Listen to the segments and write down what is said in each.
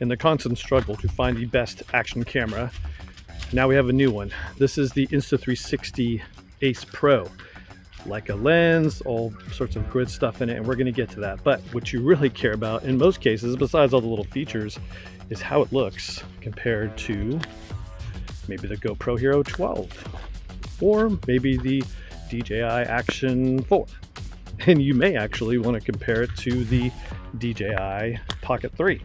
in the constant struggle to find the best action camera. Now we have a new one. This is the Insta360 Ace Pro. Like a lens, all sorts of good stuff in it, and we're going to get to that. But what you really care about in most cases, besides all the little features, is how it looks compared to maybe the GoPro Hero 12 or maybe the DJI Action 4. And you may actually want to compare it to the DJI Pocket 3.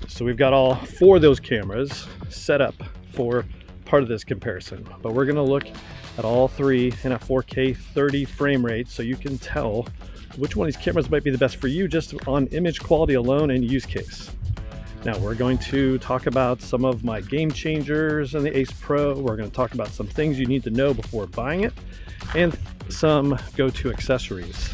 So we've got all four of those cameras set up for part of this comparison, but we're going to look at all three in a 4K 30 frame rate so you can tell which one of these cameras might be the best for you just on image quality alone and use case. Now we're going to talk about some of my game changers in the Ace Pro. We're going to talk about some things you need to know before buying it and some go-to accessories.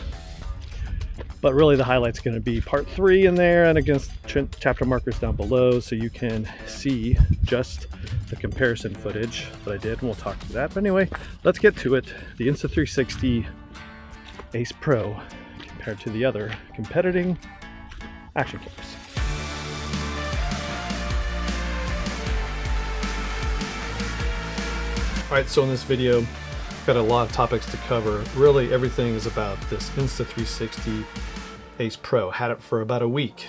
But really the highlight's going to be part 3 in there, and against chapter markers down below so you can see just the comparison footage that I did, and we'll talk through that. But anyway, let's get to it. The Insta360 Ace Pro compared to the other competing action cameras. All right, so in this video, I've got a lot of topics to cover. Really, everything is about this Insta360 Ace Pro. Had it for about a week.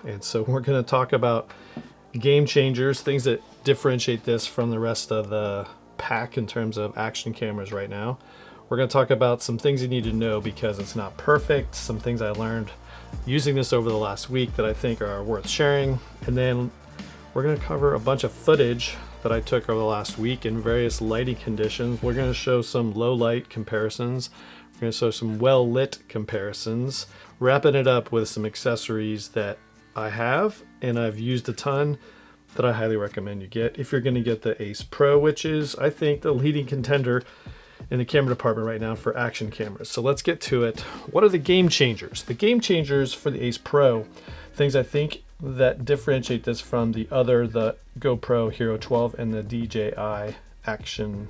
And so we're going to talk about game changers, things that differentiate this from the rest of the pack in terms of action cameras right now. We're going to talk about some things you need to know because it's not perfect, some things I learned using this over the last week that I think are worth sharing. And then we're going to cover a bunch of footage that I took over the last week in various lighting conditions. We're going to show some low light comparisons. We're going to show some well lit comparisons, wrapping it up with some accessories that I have and I've used a ton that I highly recommend you get if you're going to get the Ace Pro, which is, I think, the leading contender in the camera department right now for action cameras. So let's get to it. What are the game changers? The game changers for the Ace Pro, things I think that differentiate this from the GoPro Hero 12 and the DJI Action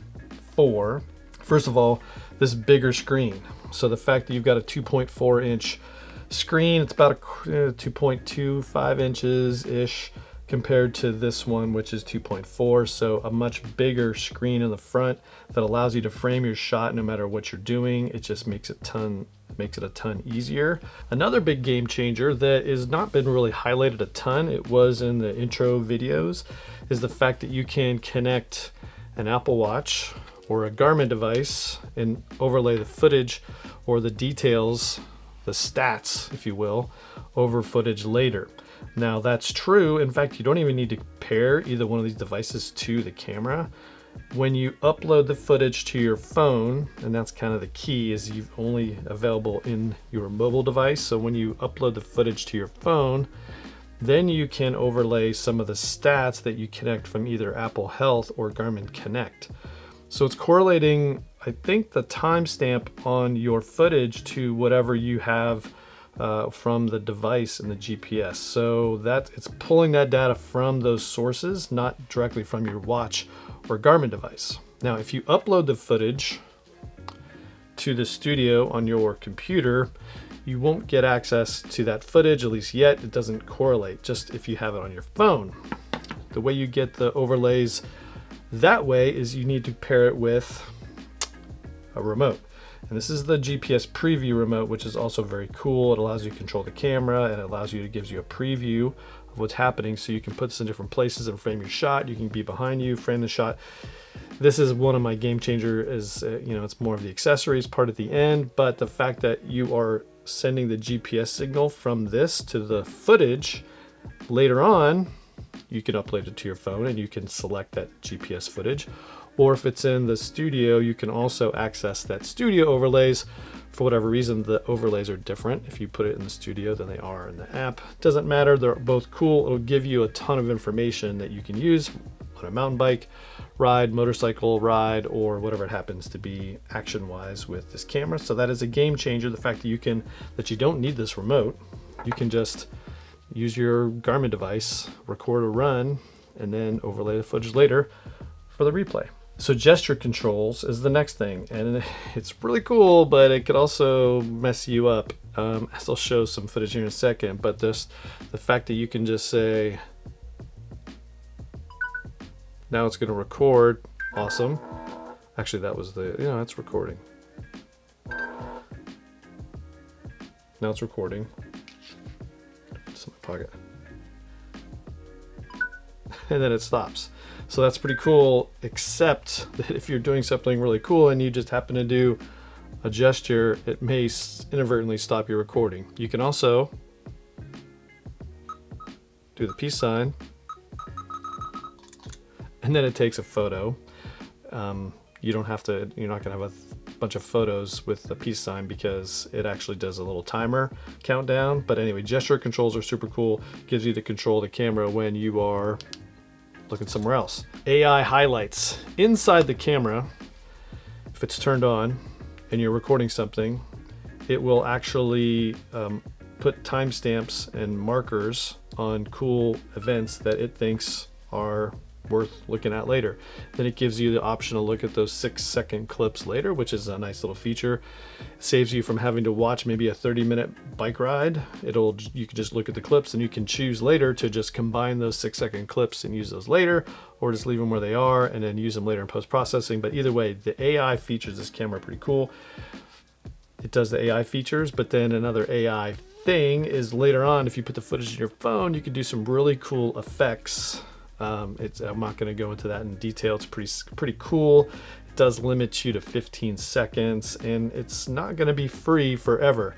4. First of all, this bigger screen. So the fact that you've got a 2.4 inch screen, it's about a 2.25 inches ish compared to this one, which is 2.4. So a much bigger screen in the front that allows you to frame your shot no matter what you're doing. It just makes it a ton easier. Another big game changer that has not been really highlighted a ton, it was in the intro videos, is the fact that you can connect an Apple Watch or a Garmin device and overlay the footage or the details, the stats, if you will, over footage later. Now that's true. In fact, you don't even need to pair either one of these devices to the camera. When you upload the footage to your phone, and that's kind of the key, is you've only available in your mobile device. So when you upload the footage to your phone, then you can overlay some of the stats that you connect from either Apple Health or Garmin Connect. So it's correlating, I think, the timestamp on your footage to whatever you have from the device and the GPS. So that it's pulling that data from those sources, not directly from your watch or Garmin device. Now, if you upload the footage to the studio on your computer, you won't get access to that footage, at least yet. It doesn't correlate, just if you have it on your phone. The way you get the overlays that way is you need to pair it with a remote. And this is the GPS preview remote, which is also very cool. It allows you to control the camera and it gives you a preview of what's happening. So you can put this in different places and frame your shot. You can be behind you, frame the shot. This is one of my game changer is, it's more of the accessories part at the end, but the fact that you are sending the GPS signal from this to the footage later on, you can upload it to your phone and you can select that GPS footage. Or if it's in the studio, you can also access that studio overlays. For whatever reason, the overlays are different if you put it in the studio than they are in the app. Doesn't matter, they're both cool. It'll give you a ton of information that you can use on a mountain bike ride, motorcycle ride, or whatever it happens to be action-wise with this camera. So that is a game changer, the fact that you don't need this remote. You can just use your Garmin device, record a run, and then overlay the footage later for the replay. So gesture controls is the next thing, and it's really cool, but it could also mess you up. As I'll show some footage here in a second, but the fact that you can just say, now it's going to record, awesome. Actually, that was it's recording. Now it's recording. It's in my pocket. And then it stops. So that's pretty cool, except that if you're doing something really cool and you just happen to do a gesture, it may inadvertently stop your recording. You can also do the peace sign, and then it takes a photo. You're not going to have a bunch of photos with the peace sign because it actually does a little timer countdown. But anyway, gesture controls are super cool. Gives you the control of the camera when you are looking somewhere else. AI highlights inside the camera. If it's turned on and you're recording something, it will actually put timestamps and markers on cool events that it thinks are worth looking at later. Then it gives you the option to look at those 6-second clips later, which is a nice little feature. It saves you from having to watch maybe a 30-minute bike ride. You can just look at the clips, and you can choose later to just combine those 6-second clips and use those later, or just leave them where they are and then use them later in post-processing. But either way, the AI features this camera are pretty cool. It does the AI features, but then another AI thing is later on, if you put the footage in your phone, you can do some really cool effects. I'm not going to go into that in detail. It's pretty cool. It does limit you to 15 seconds, and it's not going to be free forever.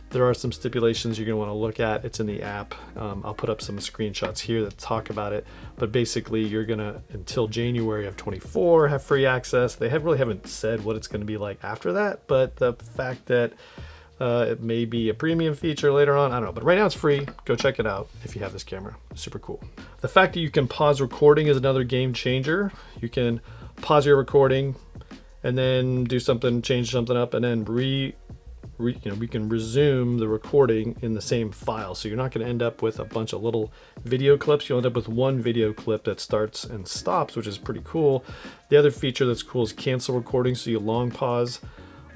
There are some stipulations you're going to want to look at. It's in the app. I'll put up some screenshots here that talk about it. But basically, you're going to, until January of 24, have free access. They really haven't said what it's going to be like after that, but the fact that it may be a premium feature later on, I don't know. But right now it's free. Go check it out if you have this camera. Super cool. The fact that you can pause recording is another game changer. You can pause your recording and then do something, change something up, and then we can resume the recording in the same file. So you're not going to end up with a bunch of little video clips. You'll end up with one video clip that starts and stops, which is pretty cool. The other feature that's cool is cancel recording. So you long pause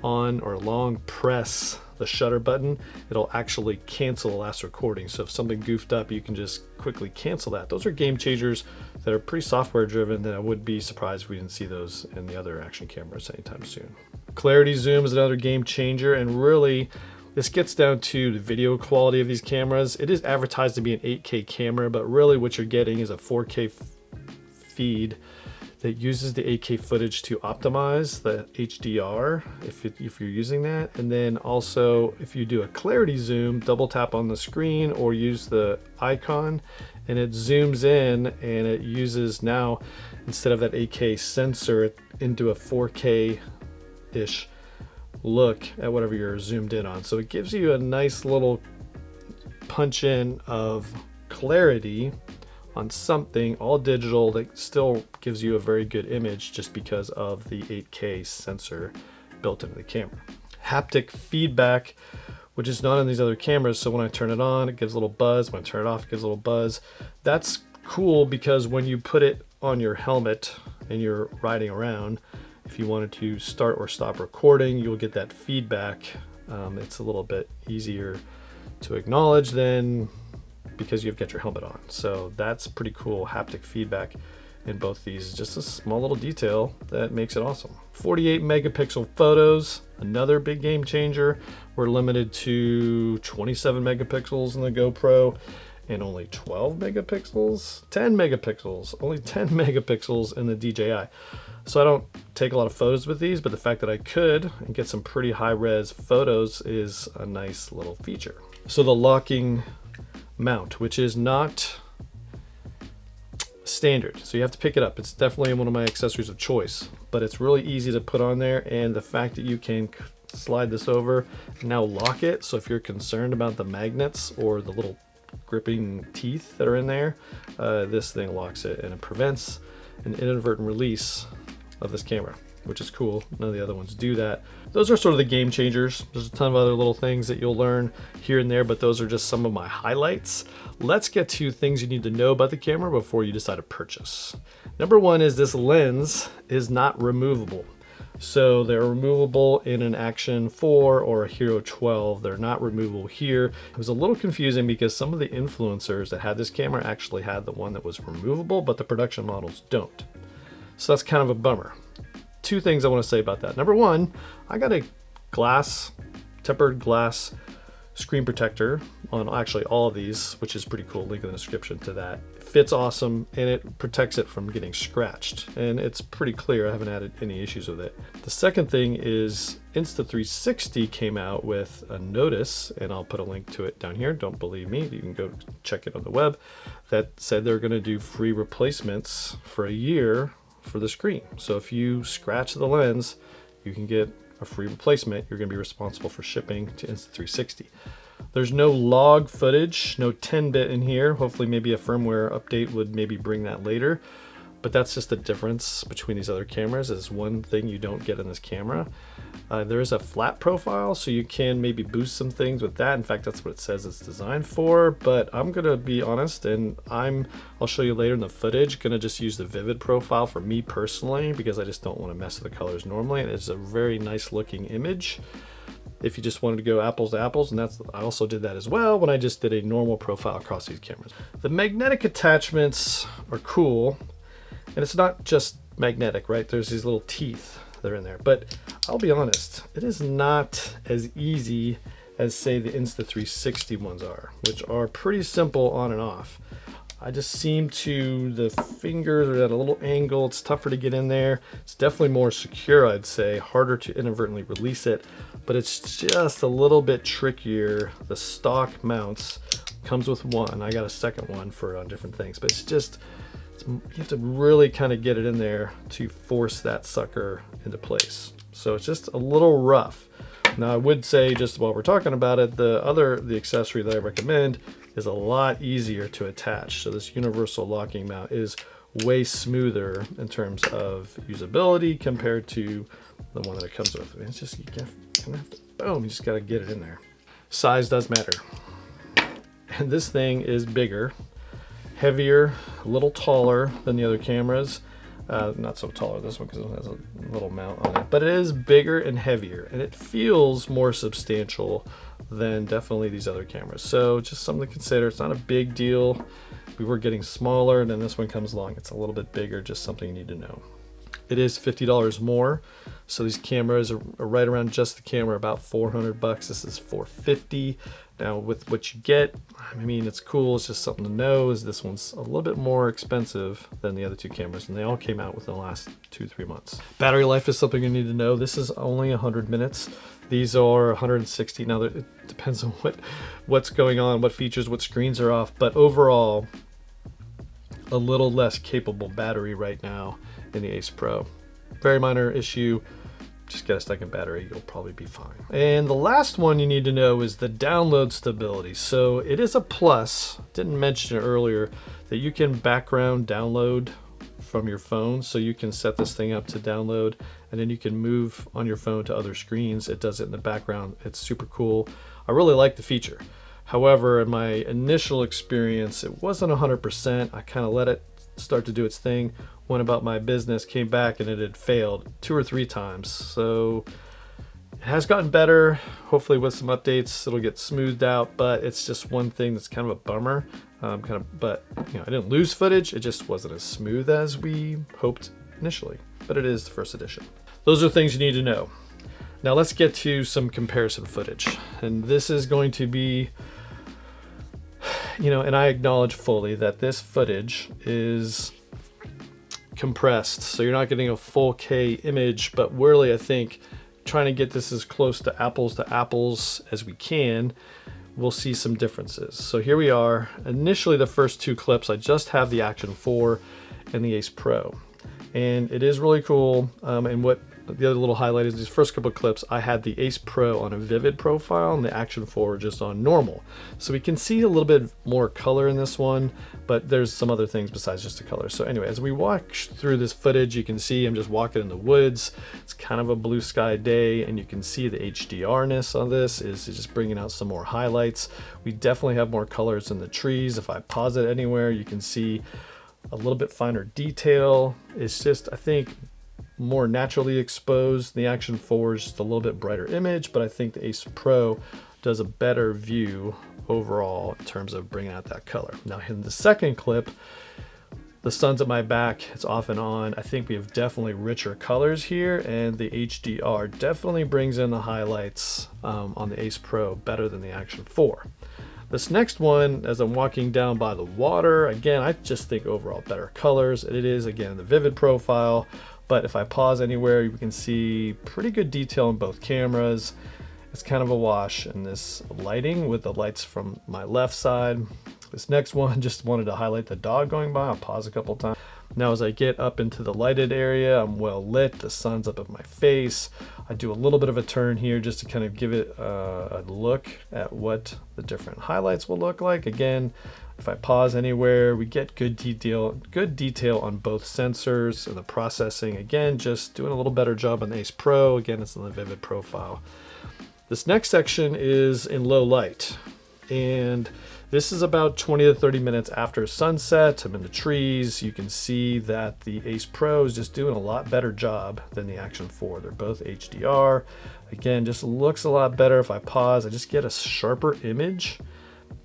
on or long press the shutter button, it'll actually cancel the last recording. So if something goofed up, you can just quickly cancel that. Those are game changers that are pretty software driven, that I would be surprised if we didn't see those in the other action cameras anytime soon. Clarity zoom is another game changer, and really this gets down to the video quality of these cameras. It is advertised to be an 8K camera, but really what you're getting is a 4K feed that uses the 8K footage to optimize the HDR if you're using that. And then also if you do a clarity zoom, double tap on the screen or use the icon and it zooms in, and it uses now, instead of that 8K sensor, into a 4K-ish look at whatever you're zoomed in on. So it gives you a nice little punch in of clarity on something all digital that still gives you a very good image just because of the 8K sensor built into the camera. Haptic feedback, which is not on these other cameras. So when I turn it on, it gives a little buzz. When I turn it off, it gives a little buzz. That's cool because when you put it on your helmet and you're riding around, if you wanted to start or stop recording, you'll get that feedback. It's a little bit easier to acknowledge than because you've got your helmet on. So that's pretty cool, haptic feedback in both these. Just a small little detail that makes it awesome. 48 megapixel photos, another big game changer. We're limited to 27 megapixels in the GoPro and only 12 megapixels, 10 megapixels, only 10 megapixels in the DJI. So I don't take a lot of photos with these, but the fact that I could and get some pretty high res photos is a nice little feature. So the locking mount, which is not standard, so you have to pick it up. It's definitely one of my accessories of choice, but it's really easy to put on there, and the fact that you can slide this over and now lock it, so if you're concerned about the magnets or the little gripping teeth that are in there, this thing locks it, and it prevents an inadvertent release of this camera. which is cool. None of the other ones do that. Those are sort of the game changers. There's a ton of other little things that you'll learn here and there, but those are just some of my highlights. Let's get to things you need to know about the camera before you decide to purchase. Number one is this lens is not removable. So they're removable in an Action 4 or a Hero 12. They're not removable here. It was a little confusing because some of the influencers that had this camera actually had the one that was removable, but the production models don't. So that's kind of a bummer. Two things I want to say about that. Number one, I got a tempered glass screen protector on actually all of these, which is pretty cool. Link in the description to that. It fits awesome and it protects it from getting scratched. And it's pretty clear. I haven't had any issues with it. The second thing is Insta360 came out with a notice, and I'll put a link to it down here. Don't believe me, you can go check it on the web, that said they're going to do free replacements for a year for the screen. So if you scratch the lens, you can get a free replacement. You're going to be responsible for shipping to Insta360. There's no log footage, no 10-bit in here. Hopefully maybe a firmware update would maybe bring that later. But that's just the difference between these other cameras, is one thing you don't get in this camera. There is a flat profile, so you can maybe boost some things with that. In fact, that's what it says it's designed for. But I'm gonna be honest, and I'll show you later in the footage, gonna just use the vivid profile for me personally, because I just don't want to mess with the colors normally. And it's a very nice looking image if you just wanted to go apples to apples, and I also did that as well when I just did a normal profile across these cameras. The magnetic attachments are cool. And it's not just magnetic, right? There's these little teeth that are in there. But I'll be honest, it is not as easy as, say, the Insta360 ones are, which are pretty simple on and off. I just seem to, the fingers are at a little angle. It's tougher to get in there. It's definitely more secure, I'd say. Harder to inadvertently release it, but it's just a little bit trickier. The stock mounts comes with one. I got a second one for different things, but it's just, you have to really kind of get it in there to force that sucker into place. So it's just a little rough. Now I would say, just while we're talking about it, the accessory that I recommend is a lot easier to attach. So this universal locking mount is way smoother in terms of usability compared to the one that it comes with. I mean, it's just, you kind of have to, boom, you just got to get it in there. Size does matter. And this thing is bigger, heavier, a little taller than the other cameras. Not so taller this one because it has a little mount on it, but it is bigger and heavier, and it feels more substantial than definitely these other cameras. So just something to consider. It's not a big deal. We were getting smaller, and then this one comes along. It's a little bit bigger, just something you need to know. It is $50 more. So these cameras are right around, just the camera, about 400 bucks. This is $450. Now with what you get, I mean, it's cool. It's just something to know, is this one's a little bit more expensive than the other two cameras, and they all came out within the last 2-3 months. Battery life is something you need to know. This is only 100 minutes. These are 160. Now it depends on what's going on, what features, what screens are off, but overall, a little less capable battery right now in the Ace Pro. Very minor issue. Just get a second battery, you'll probably be fine. And the last one you need to know is the download stability. So it is a plus, didn't mention it earlier, that you can background download from your phone. So you can set this thing up to download, and then you can move on your phone to other screens. It does it in the background. It's super cool. I really like the feature. However, in my initial experience, it wasn't 100%. I kind of let it start to do its thing, went about my business, came back, and it had failed 2 or 3 times. So it has gotten better. Hopefully with some updates it'll get smoothed out, but it's just one thing that's kind of a bummer. But you know, I didn't lose footage, it just wasn't as smooth as we hoped initially, but it is the first edition. Those are things you need to know. Now let's get to some comparison footage, and this is going to be, you know, and I acknowledge fully that this footage is compressed, so you're not getting a full K image, but really I think trying to get this as close to apples as we can, we'll see some differences. So here we are. Initially, the first 2 clips, I just have the Action 4 and the Ace Pro, and it is really cool. And what the other little highlight is these first couple of clips, I had the Ace Pro on a vivid profile and the Action 4 just on normal. So we can see a little bit more color in this one, but there's some other things besides just the color. So anyway, as we walk through this footage, you can see I'm just walking in the woods. It's kind of a blue sky day, and you can see the HDR-ness on this is just bringing out some more highlights. We definitely have more colors in the trees. If I pause it anywhere, you can see a little bit finer detail. It's just, I think, more naturally exposed. The Action 4 is just a little bit brighter image, but I think the Ace Pro does a better view overall in terms of bringing out that color. Now in the second clip, the sun's at my back, it's off and on. I think we have definitely richer colors here, and the HDR definitely brings in the highlights on the Ace Pro better than the Action 4. This next one, as I'm walking down by the water, again, I just think overall better colors. It is, again, the vivid profile, but if I pause anywhere, you can see pretty good detail in both cameras. It's kind of a wash in this lighting with the lights from my left side. This next one, just wanted to highlight the dog going by. I'll pause a couple times. Now as I get up into the lighted area, I'm well lit, the sun's up at my face. I do a little bit of a turn here just to kind of give it a look at what the different highlights will look like. Again, if I pause anywhere, we get good detail on both sensors and the processing. Again, just doing a little better job on the Ace Pro. Again, it's in the vivid profile. This next section is in low light, and this is about 20 to 30 minutes after sunset. I'm in the trees. You can see that the Ace Pro is just doing a lot better job than the Action 4. They're both HDR. Again, just looks a lot better. If I pause, I just get a sharper image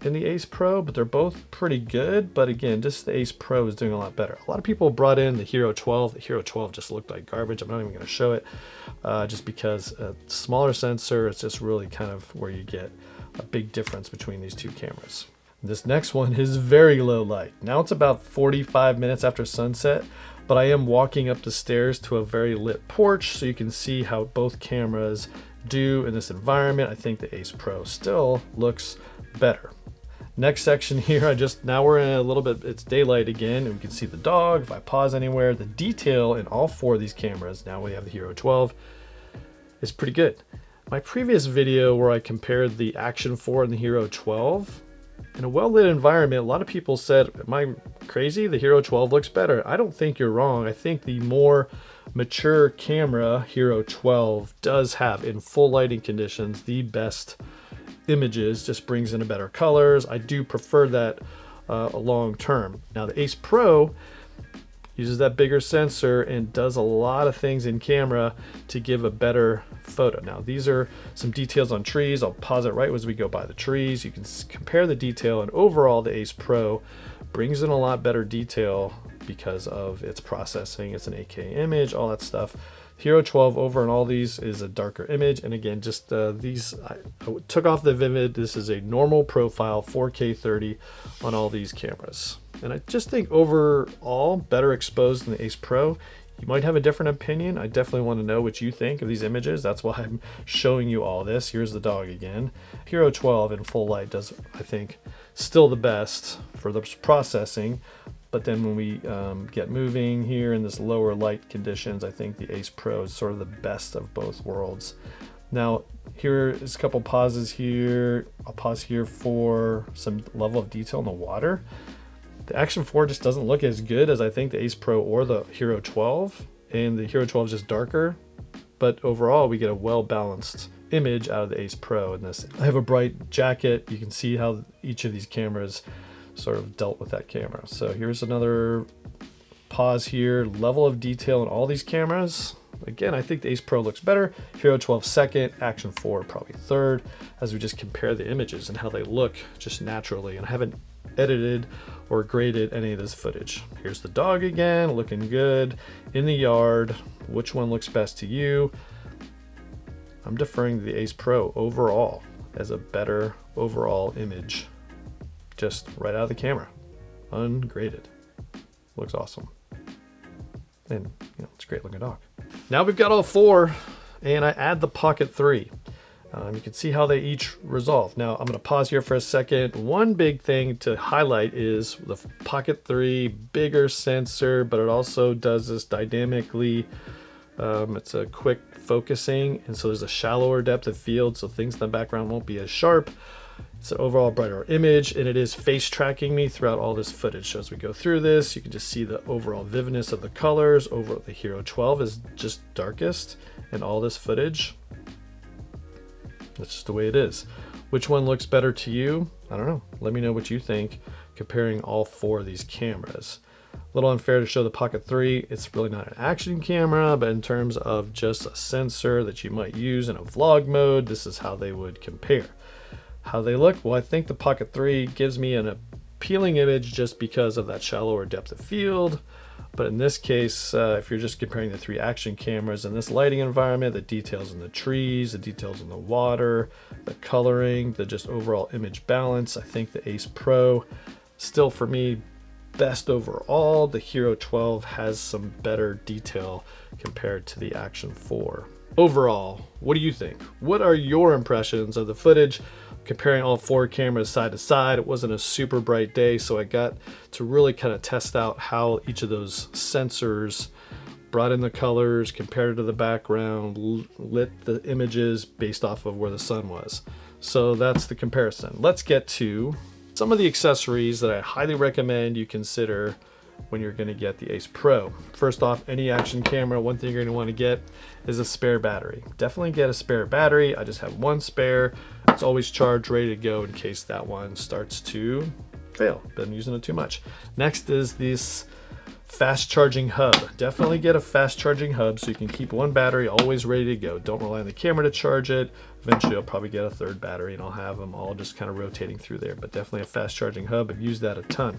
in the Ace Pro, but they're both pretty good. But again, just the Ace Pro is doing a lot better. A lot of people brought in the Hero 12. The Hero 12 just looked like garbage. I'm not even going to show it just because a smaller sensor, it's just really kind of where you get a big difference between these two cameras. This next one is very low light. Now it's about 45 minutes after sunset, but I am walking up the stairs to a very lit porch, so you can see how both cameras do in this environment. I think the Ace Pro still looks better. Next section here, now we're in a little bit, it's daylight again, and we can see the dog. If I pause anywhere, the detail in all four of these cameras, now we have the Hero 12, is pretty good. My previous video where I compared the Action 4 and the Hero 12, in a well-lit environment, a lot of people said, am I crazy? The Hero 12 looks better. I don't think you're wrong. I think the more mature camera, Hero 12, does have, in full lighting conditions, the best images, just brings in a better colors. I do prefer that long term. Now the Ace Pro uses that bigger sensor and does a lot of things in camera to give a better photo. Now these are some details on trees. I'll pause it right as we go by the trees. You can compare the detail, and overall the Ace Pro brings in a lot better detail because of its processing. It's an 8K image, all that stuff. Hero 12 over in all these is a darker image, and again, just these, I took off the vivid. This is a normal profile 4K 30 on all these cameras. And I just think overall better exposed than the Ace Pro. You might have a different opinion. I definitely want to know what you think of these images. That's why I'm showing you all this. Here's the dog again. Hero 12 in full light does, I think, still the best for the processing. But then when we get moving here in this lower light conditions, I think the Ace Pro is sort of the best of both worlds. Now, here is a couple pauses here. I'll pause here for some level of detail in the water. The Action 4 just doesn't look as good as I think the Ace Pro or the Hero 12, and the Hero 12 is just darker. But overall, we get a well-balanced image out of the Ace Pro in this. I have a bright jacket. You can see how each of these cameras sort of dealt with that camera. So here's another pause here. Level of detail in all these cameras. Again, I think the Ace Pro looks better. Hero 12 second, Action 4 probably third, as we just compare the images and how they look just naturally. And I haven't edited or graded any of this footage. Here's the dog again, looking good in the yard. Which one looks best to you? I'm deferring to the Ace Pro overall as a better overall image. Just right out of the camera, ungraded. Looks awesome. And you know, it's a great looking dog. Now we've got all four, and I add the Pocket 3. You can see how they each resolve. Now I'm going to pause here for a second. One big thing to highlight is the Pocket 3, bigger sensor, but it also does this dynamically It's a quick focusing, and so there's a shallower depth of field, so things in the background won't be as sharp. It's an overall brighter image, and it is face tracking me throughout all this footage. So as we go through this, you can just see the overall vividness of the colors. Over the Hero 12 is just darkest in all this footage. That's just the way it is. Which one looks better to you? I don't know. Let me know what you think comparing all 4 of these cameras. A little unfair to show the Pocket 3. It's really not an action camera, but in terms of just a sensor that you might use in a vlog mode, this is how they would compare. How they look? Well, I think the Pocket 3 gives me an appealing image just because of that shallower depth of field. But in this case, if you're just comparing the 3 action cameras in this lighting environment, the details in the trees, the details in the water, the coloring, the just overall image balance, I think the Ace Pro still for me best overall. The Hero 12 has some better detail compared to the Action 4. Overall, what do you think? What are your impressions of the footage? Comparing all 4 cameras side to side, it wasn't a super bright day, so I got to really kind of test out how each of those sensors brought in the colors, compared to the background, lit the images based off of where the sun was. So that's the comparison. Let's get to some of the accessories that I highly recommend you consider when you're going to get the Ace Pro. First off, any action camera, one thing you're going to want to get is a spare battery. Definitely get a spare battery. I just have one spare. It's always charged, ready to go in case that one starts to fail. Been using it too much. Next is this fast charging hub. Definitely get a fast charging hub so you can keep one battery always ready to go. Don't rely on the camera to charge it. Eventually I'll probably get a 3rd battery and I'll have them all just kind of rotating through there, but definitely a fast charging hub. I've used that a ton.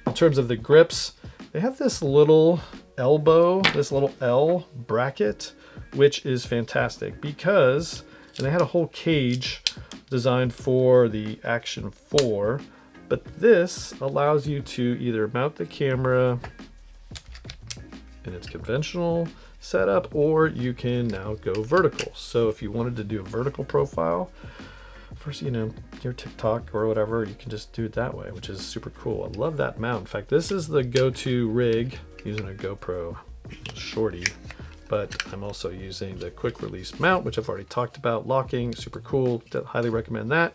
In terms of the grips, they have this little elbow, this little L bracket, which is fantastic because, and they had a whole cage designed for the Action 4, but this allows you to either mount the camera in its conventional setup, or you can now go vertical. So if you wanted to do a vertical profile for, you know, your TikTok or whatever, you can just do it that way, which is super cool. I love that mount. In fact, this is the go-to rig using a GoPro Shorty, but I'm also using the quick release mount, which I've already talked about. Locking, super cool. Highly recommend that.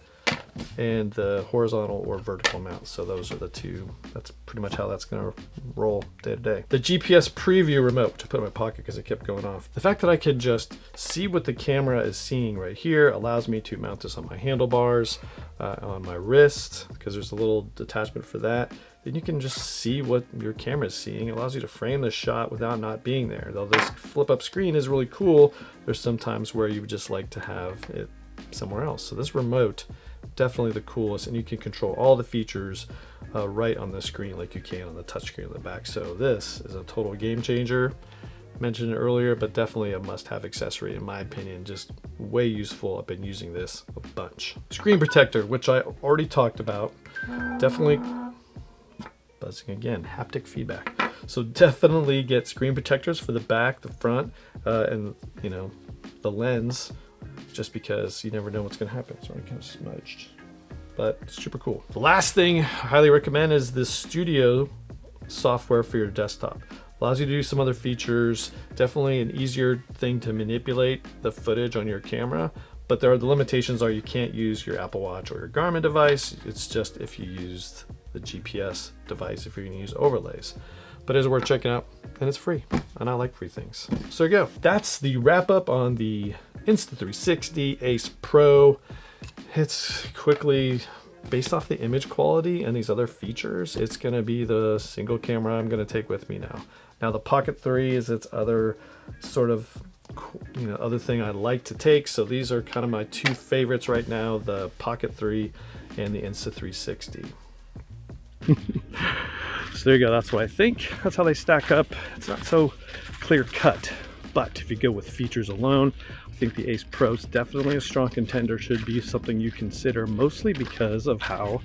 And the horizontal or vertical mount. So those are the 2. That's pretty much how that's going to roll day to day. The GPS preview remote, which I put in my pocket because it kept going off. The fact that I can just see what the camera is seeing right here allows me to mount this on my handlebars, on my wrist, because there's a little detachment for that. Then you can just see what your camera is seeing. It allows you to frame the shot without not being there. Though this flip up screen is really cool, there's some times where you would just like to have it somewhere else. So this remote, definitely the coolest, and you can control all the features right on the screen like you can on the touchscreen in the back. So this is a total game changer. Mentioned it earlier, but definitely a must-have accessory in my opinion. Just way useful. I've been using this a bunch. Screen protector, which I already talked about. Definitely buzzing again, haptic feedback. So definitely get screen protectors for the back, the front, and you know, the lens, just because you never know what's going to happen. It's already kind of smudged, but it's super cool. The last thing I highly recommend is this studio software for your desktop. Allows you to do some other features. Definitely an easier thing to manipulate the footage on your camera, but the limitations are you can't use your Apple Watch or your Garmin device. It's just if you used the GPS device, if you're going to use overlays. But it is worth checking out, and it's free, and I like free things. So there you go. That's the wrap up on the Insta360 Ace Pro. It's quickly, based off the image quality and these other features, it's going to be the single camera I'm going to take with me now. Now the Pocket 3 is its other sort of, you know, other thing I like to take. So these are kind of my 2 favorites right now, the Pocket 3 and the Insta360. So there you go. That's what I think. That's how they stack up. It's not so clear cut, but if you go with features alone, I think the Ace Pro is definitely a strong contender. Should be something you consider, mostly because of how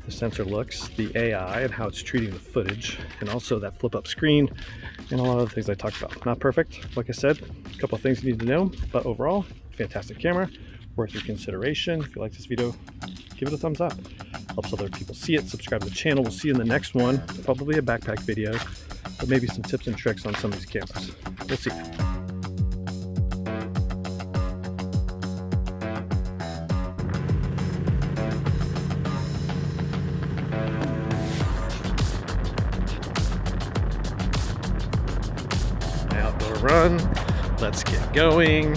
the sensor looks, the AI, and how it's treating the footage, and also that flip up screen and a lot of the things I talked about. Not perfect, like I said, a couple of things you need to know, but overall, fantastic camera, worth your consideration. If you like this video, give it a thumbs up. Helps other people see it. Subscribe to the channel. We'll see you in the next one. Probably a backpack video, but maybe some tips and tricks on some of these cameras. We'll see. run. Let's get going.